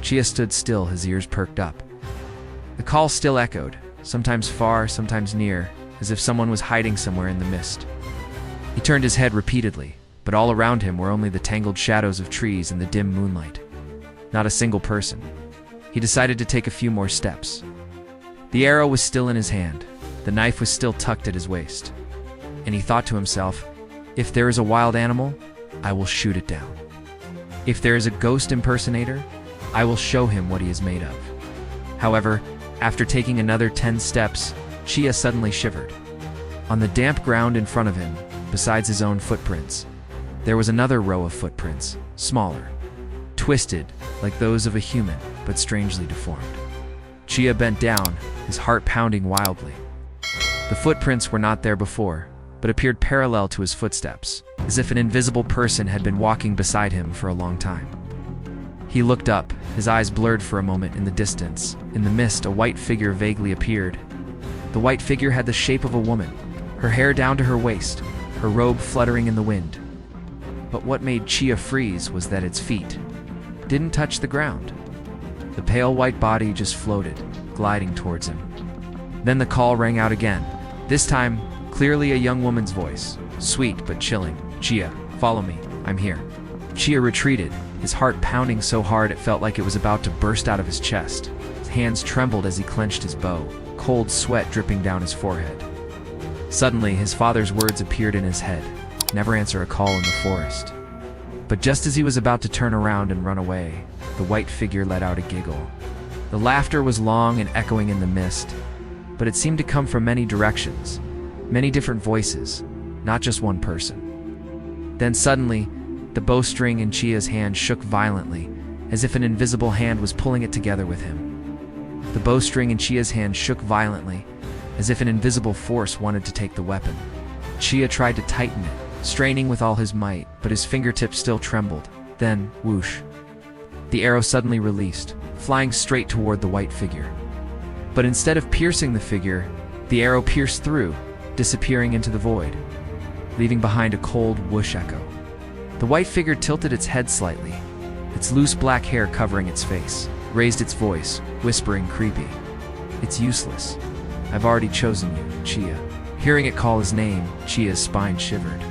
Chia stood still, his ears perked up. The call still echoed, sometimes far, sometimes near, as if someone was hiding somewhere in the mist. He turned his head repeatedly, but all around him were only the tangled shadows of trees and the dim moonlight. Not a single person. He decided to take a few more steps. The arrow was still in his hand. The knife was still tucked at his waist. And he thought to himself, if there is a wild animal, I will shoot it down. If there is a ghost impersonator, I will show him what he is made of. However, after taking another 10 steps, Chia suddenly shivered. On the damp ground in front of him, besides his own footprints, there was another row of footprints, smaller, twisted like those of a human, but strangely deformed. Chia bent down, his heart pounding wildly. The footprints were not there before, but appeared parallel to his footsteps, as if an invisible person had been walking beside him for a long time. He looked up, his eyes blurred for a moment in the distance. In the mist, a white figure vaguely appeared. The white figure had the shape of a woman, her hair down to her waist, her robe fluttering in the wind. But what made Chia freeze was that its feet didn't touch the ground. The pale white body just floated, gliding towards him. Then the call rang out again, this time clearly a young woman's voice, sweet but chilling. Chia, follow me, I'm here. Chia retreated, his heart pounding so hard it felt like it was about to burst out of his chest. His hands trembled as he clenched his bow, cold sweat dripping down his forehead. Suddenly, his father's words appeared in his head, never answer a call in the forest. But just as he was about to turn around and run away, the white figure let out a giggle. The laughter was long and echoing in the mist, but it seemed to come from many directions, many different voices, not just one person. Then suddenly, the bowstring in Chia's hand shook violently, as if an invisible hand was pulling it together with him. The bowstring in Chia's hand shook violently, as if an invisible force wanted to take the weapon. Chia tried to tighten it, straining with all his might, but his fingertips still trembled. Then, whoosh. The arrow suddenly released, flying straight toward the white figure. But instead of piercing the figure, the arrow pierced through, disappearing into the void, leaving behind a cold whoosh echo. The white figure tilted its head slightly, its loose black hair covering its face, raised its voice, whispering creepy. It's useless. I've already chosen you, Chia. Hearing it call his name, Chia's spine shivered.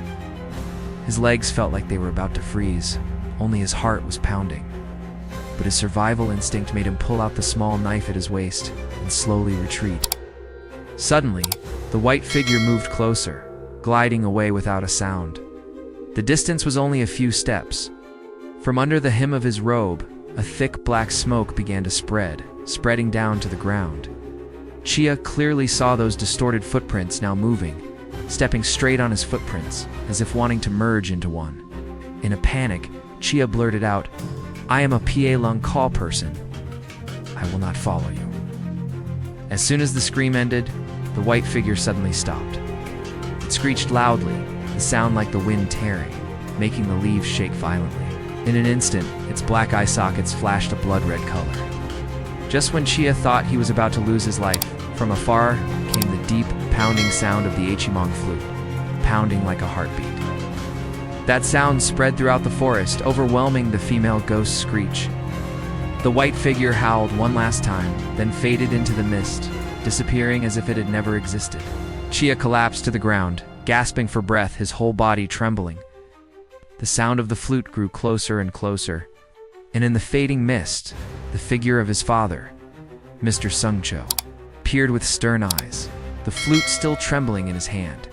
His legs felt like they were about to freeze, only his heart was pounding. But his survival instinct made him pull out the small knife at his waist and slowly retreat. Suddenly, the white figure moved closer, gliding away without a sound. The distance was only a few steps. From under the hem of his robe, a thick black smoke began to spread, spreading down to the ground. Chia clearly saw those distorted footprints now moving, stepping straight on his footprints, as if wanting to merge into one. In a panic, Chia blurted out, I am a PA Lung call person. I will not follow you. As soon as the scream ended, the white figure suddenly stopped. It screeched loudly, the sound like the wind tearing, making the leaves shake violently. In an instant, its black eye sockets flashed a blood-red color. Just when Chia thought he was about to lose his life, from afar came the deep, pounding sound of the Hmong flute, pounding like a heartbeat. That sound spread throughout the forest, overwhelming the female ghost's screech. The white figure howled one last time, then faded into the mist, disappearing as if it had never existed. Chia collapsed to the ground, gasping for breath, his whole body trembling. The sound of the flute grew closer and closer, and in the fading mist, the figure of his father, Mr. Sungcho, appeared with stern eyes, the flute still trembling in his hand.